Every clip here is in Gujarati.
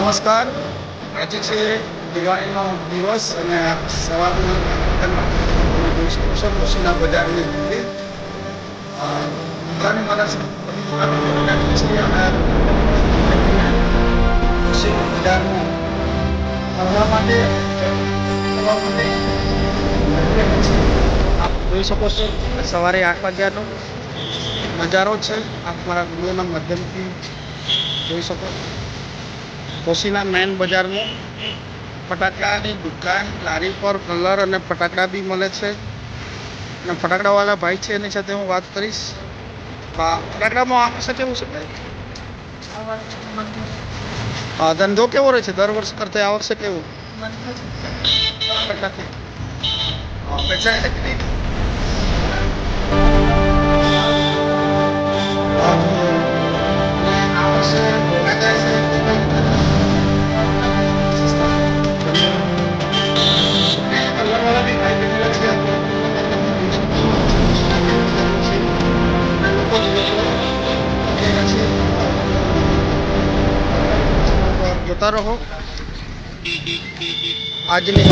નમસ્કાર. આજે છે દિવાળીનો દિવસ અને સવારના તમે જોઈ શકો છો કૃષિના બજારની અંદર બધાને મારા છે અને કૃષિ બજારમાં ફરવા માટે આપ જોઈ શકો છો સવારે 8 વાગ્યાનો નજારો છે. આપ મારા વિડીયોના માધ્યમથી જોઈ શકો કોશીના મેન બજારમાં ફટાકડાની દુકાન, લારી પર કલર અને ફટાકડા બી મળે છે અને ફટાકડાવાળા ભાઈ છે એની સાથે હું વાત કરીશ. ફટાકડામાં આ વર્ષે કેવું છે ભાઈ? ધંધો કેવો રહે છે દર વર્ષ કરતા આ વર્ષે કેવું? પૈસા જોતા રહો આજની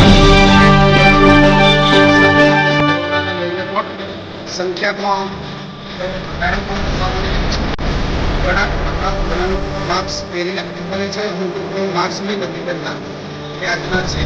સંખ્યામાં માસ્ક પહેરીને કરે છે. માસ્ક બી નથી પહેરતા એ આજના છે.